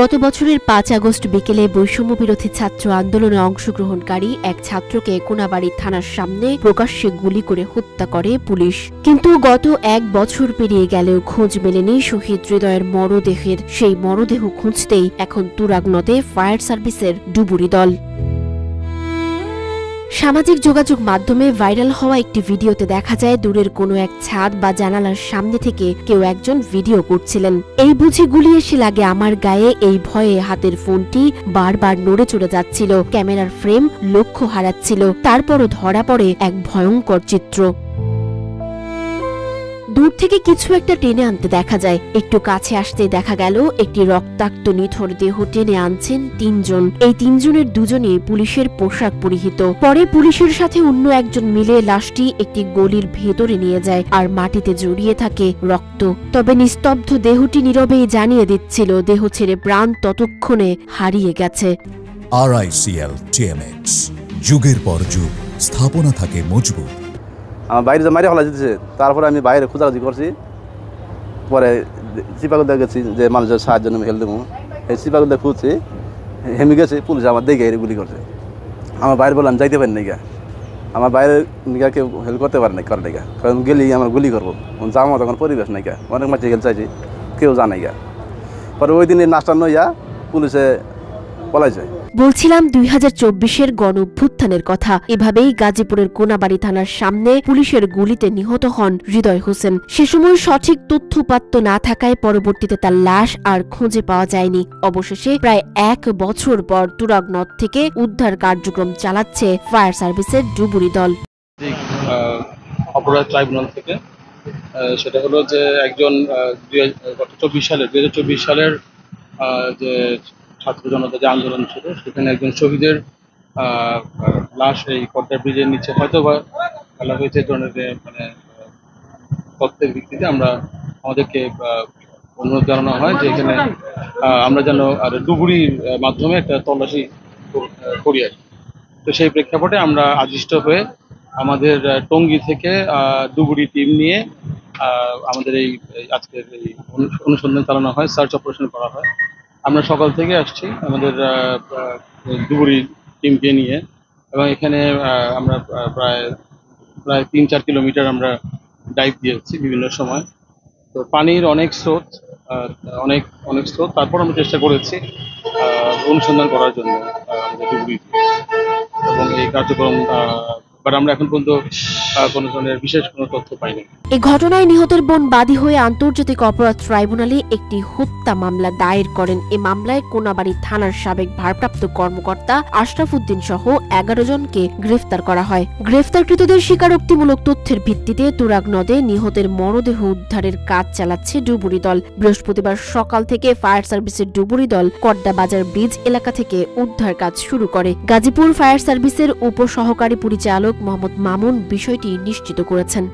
গত বছরের ৫ আগস্ট বিকেলে বৈষম্য বিরোধী ছাত্র আন্দোলনে অংশগ্রহণকারী এক ছাত্রকে কোনাবাড়ী থানার সামনে প্রকাশ্যে গুলি করে হত্যা করে পুলিশ। কিন্তু গত ১ বছর পেরিয়ে গেলেও খোঁজ মেলেনি শহীদ হৃদয়ের মরদেহের। সেই মরদেহ খুঁজতেই এখন তুরাগ নদে ফায়ার সার্ভিসের ডুবুরি দল। সামাজিক যোগাযোগ মাধ্যমে ভাইরাল হওয়া একটি ভিডিওতে দেখা যায় দূরের কোনো এক ছাদ বা জানালার সামনে থেকে কেউ একজন ভিডিও করছিলেন। এই বুঝি গুলি এসে লাগে আমার গায়ে, এই ভয়ে হাতের ফোনটি বারবার নড়ে চড়ে যাচ্ছিল, ক্যামেরার ফ্রেম লক্ষ্য হারাচ্ছিল। তারপরও ধরা পড়ে এক ভয়ঙ্কর চিত্র। দূর থেকে কিছু একটা টেনে আনতে দেখা যায়। একটু কাছে আসতে দেখা গেল একটি রক্তাক্ত নিথর দেহ টেনে আনছেন ৩ জন। এই ৩ জনের দুজনই পুলিশের পোশাক পরিহিত। পরে পুলিশের সাথে অন্য একজন মিলে লাশটি একটি গলির ভেতরে নিয়ে যায়, আর মাটিতে জড়িয়ে থাকে রক্ত। তবে নিস্তব্ধ দেহটি নীরবেই জানিয়ে দিচ্ছিল দেহ ছেড়ে প্রাণ ততক্ষণে হারিয়ে গেছে। RICL TMX, যুগের পর যুগ স্থাপনা থাকে মজবুত। আমার বাইরে যে মারি হলা যেতেছে, তারপরে আমি বাইরে খোঁজাখুঁজি করছি। পরে চিপাগুদা গেছি যে মানুষের সাহায্য নেমে হেল দেবো, এই চিপাগুদা খুঁজছি, হেমে গেছে, পুলিশ আমার দেখে গুলি করছে। আমার বাইরে বললাম যাইতে পারি না, আমার বাইরে নিকা কেউ হেল্প করতে পারে না, করে না, কারণ গেলেই আমার গুলি করবো। যাওয়ার তখন পরিবেশ নাই, অনেক মাঝে হেল্প চাইছি, কেউ জানাই। পরে ওই দিনে নাস্তা নইয়া পুলিশে পলাই যায়। বলছিলাম ২০২৪-এর গণ অভ্যুত্থানের কথা। এভাবেই গাজীপুরের কোনাবাড়ী থানার সামনে পুলিশের গুলিতে নিহত হন হৃদয় হোসেন। সে সময় সঠিক তথ্যপাত্য না থাকায় পরবর্তীতে তার লাশ আর খুঁজে পাওয়া যায়নি। অবশেষে প্রায় ১ বছর পর তুরাগ নদ থেকে উদ্ধার কার্যক্রম চালাচ্ছে ফায়ার সার্ভিসের ডুবুরি দল। অপরাধ ট্রাইব্যুনাল থেকে সেটা হলো যে একজন ২০২৪ সালের যে ছাত্র জনতা যে আন্দোলন ছিল, সেখানে একজন শহীদের লাশ এই পদ্মা ব্রিজের নিচে হয়তো বা ফেলা হয়েছে ধরনের মানে তথ্যের ভিত্তিতে আমাদেরকে অনুরোধ জানানো হয় যে এখানে আমরা যেন ডুবুরির মাধ্যমে একটা তল্লাশি করি আর। তো সেই প্রেক্ষাপটে আমরা আদিষ্ট হয়ে আমাদের টঙ্গী থেকে ডুবুরি টিম নিয়ে আমাদের এই আজকের এই অনুসন্ধান চালানো হয়, সার্চ অপারেশন করা হয়। আমরা সকাল থেকে আসছি আমাদের ডুবুরি টিমকে নিয়ে, এবং এখানে আমরা প্রায় ৩-৪ কিলোমিটার আমরা ডাইভ দিয়েছি বিভিন্ন সময়। তো পানির অনেক স্রোত, অনেক স্রোত, তারপর আমরা চেষ্টা করেছি অনুসন্ধান করার জন্য আমাদের ডুবুরিতে, এবং এই কার্যক্রম আমরা এখন পর্যন্ত কোনো ধরনের বিশেষ কোনো তথ্য পাইনি। এই ঘটনায় নিহতের বোন বাদী হয়ে আন্তর্জাতিক অপরাধ ট্রাইব্যুনালে একটি হত্যা মামলা দায়ের করেন। এই মামলায় কোনাবাড়ী থানার সাবেক ভারপ্রাপ্ত কর্মকর্তা আশরাফ উদ্দিন সহ ১১ জনকে গ্রেফতার করা হয়। গ্রেফতারকৃতদের স্বীকারোক্তিমূলক তথ্যের ভিত্তিতে তুরাগ নদে নিহতের মরদেহ উদ্ধারের কাজ চালাচ্ছে ডুবুরি দল। বৃহস্পতিবার সকাল থেকে ফায়ার সার্ভিসের ডুবুরি দল কড্ডা বাজার ব্রিজ এলাকা থেকে উদ্ধার কাজ শুরু করে। গাজীপুর ফায়ার সার্ভিসের উপসহকারী পরিচালক মোহাম্মদ মামুন বিষয়টি নিশ্চিত করেছেন।